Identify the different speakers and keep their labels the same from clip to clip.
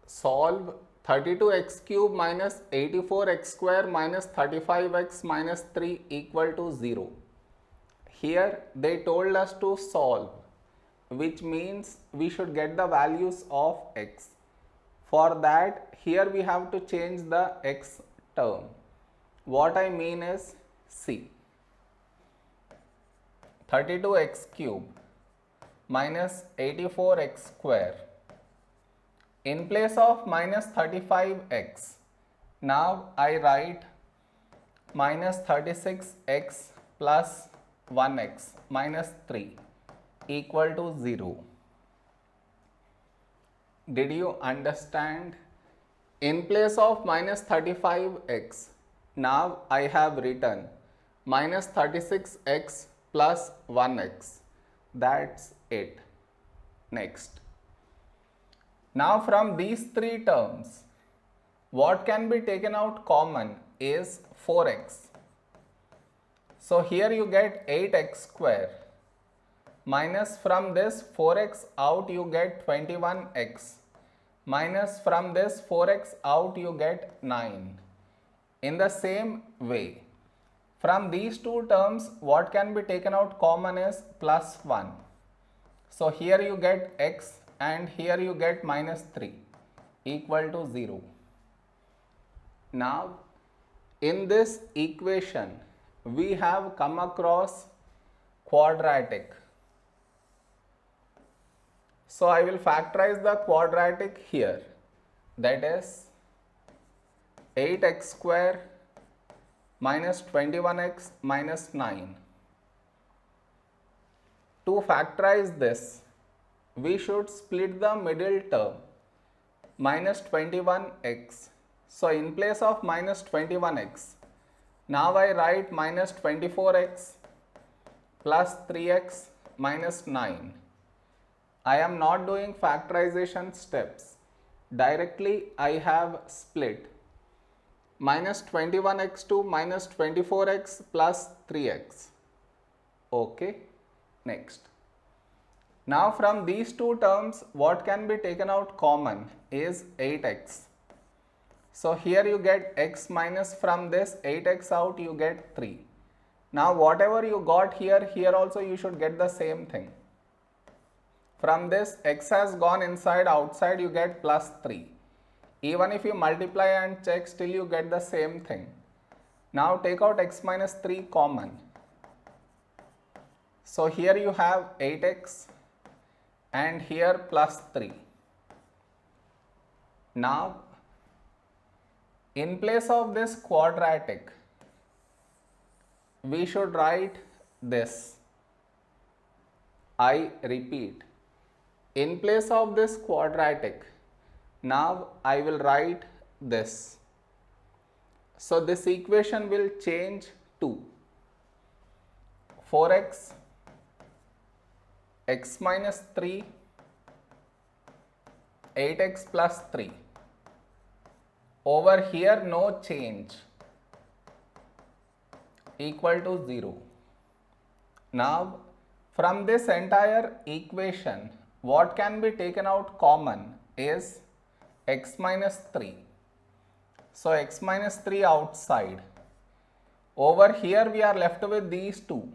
Speaker 1: solve 32x cube minus 84x square minus 35x minus 3 equal to 0. Here they told us to solve, which means we should get the values of x. For that, here we have to change the x term. What I mean is, see, 32x cube minus 84x square. In place of minus 35x, now I write minus 36x plus 1x minus 3 equal to 0. Did you understand? In place of minus 35x, now I have written minus 36x plus 1x. That's it. Next. Now from these three terms, what can be taken out common is 4x. So here you get 8x square minus from this 4x out you get 21x minus from this 4x out you get 9. In the same way, from these two terms what can be taken out common is plus 1. So here you get x and here you get minus 3 equal to 0. Now in this equation we have come across quadratic. So I will factorize the quadratic here, that is 8x square minus 21x minus 9. To factorize this, we should split the middle term minus 21x. So in place of minus 21x, now I write minus 24x plus 3x minus 9. I am not doing factorization steps. Directly I have split minus 21x to minus 24x plus 3x. Okay, next. Now from these two terms, what can be taken out common is 8x. So here you get x minus from this 8x out you get 3. Now whatever you got here, here also you should get the same thing. From this x has gone inside, outside you get plus 3. Even if you multiply and check, still you get the same thing. Now take out x minus 3 common. So here you have 8x and here plus 3. Now in place of this quadratic, we should write this. I repeat, in place of this quadratic, now I will write this. So this equation will change to 4x, x minus 3, 8x plus 3. Over here no change, equal to 0. Now from this entire equation, what can be taken out common is x minus 3. So x minus 3 outside. Over here we are left with these two,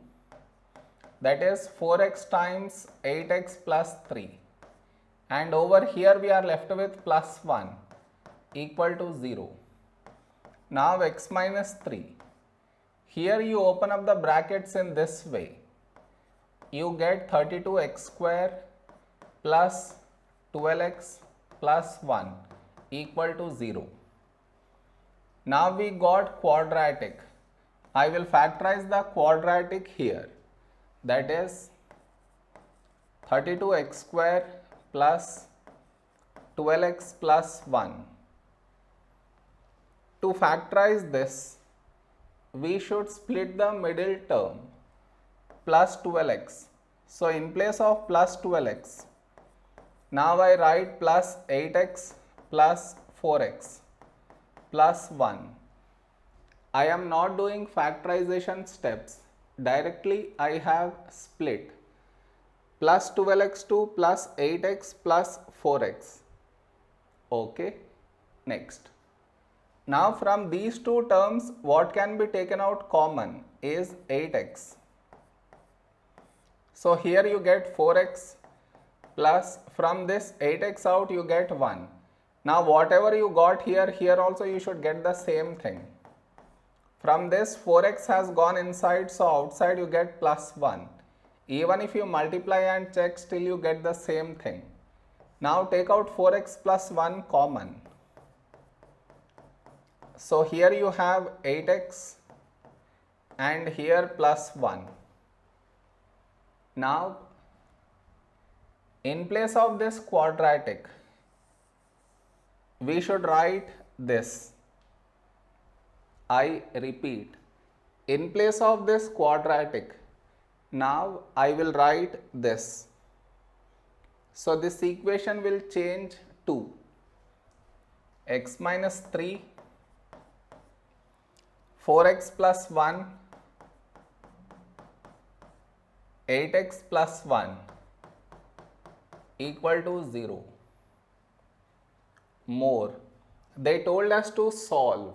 Speaker 1: that is 4x times 8x plus 3, and over here we are left with plus 1 equal to 0. Now x minus 3. Here you open up the brackets in this way. You get 32x square plus 12x plus 1 equal to 0. Now we got quadratic. I will factorize the quadratic here. That is 32x square plus 12x plus 1. To factorize this, we should split the middle term plus 12x. So in place of plus 12x, now I write plus 8x plus 4x plus 1. I am not doing factorization steps. Directly I have split plus 12x to plus 8x plus 4x. Okay, next. Now from these two terms, what can be taken out common is 8x. So here you get 4x plus from this 8x out you get 1. Now whatever you got here, here also you should get the same thing. From this 4x has gone inside, so outside you get plus 1. Even if you multiply and check, still you get the same thing. Now take out 4x plus 1 common. So here you have 8x and here plus 1. Now in place of this quadratic, we should write this. I repeat, in place of this quadratic, now I will write this. So this equation will change to x minus 3, 4x plus 1, 8x plus 1 equal to 0. More, they told us to solve,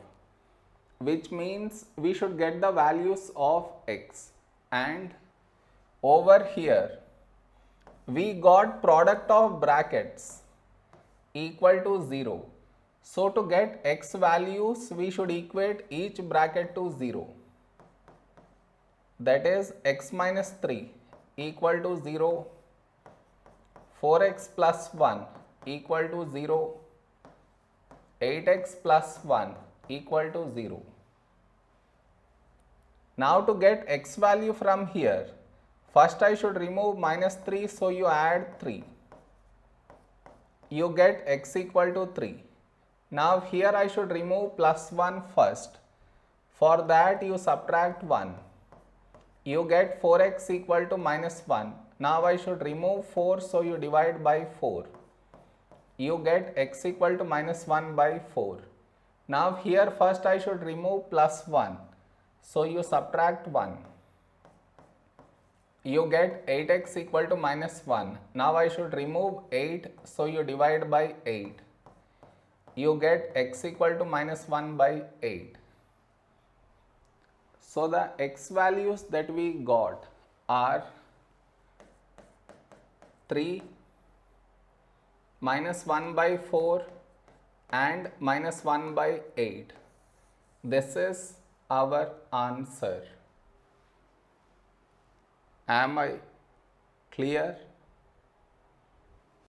Speaker 1: which means we should get the values of x, and over here we got product of brackets equal to 0. So to get x values, we should equate each bracket to 0. That is x minus 3 equal to 0, 4x plus 1 equal to 0, 8x plus 1 equal to 0. Now to get x value from here, first I should remove minus 3, so you add 3. You get x equal to 3. Now here I should remove plus 1 first. For that you subtract 1. You get 4x equal to minus 1. Now I should remove 4, so you divide by 4. You get x equal to minus 1 by 4. Now here first I should remove plus 1. So you subtract 1. You get 8x equal to minus 1. Now I should remove 8. So you divide by 8. You get x equal to minus 1 by 8. So the x values that we got are 3, minus 1 by 4 and minus 1 by 8. This is our answer. Am I clear?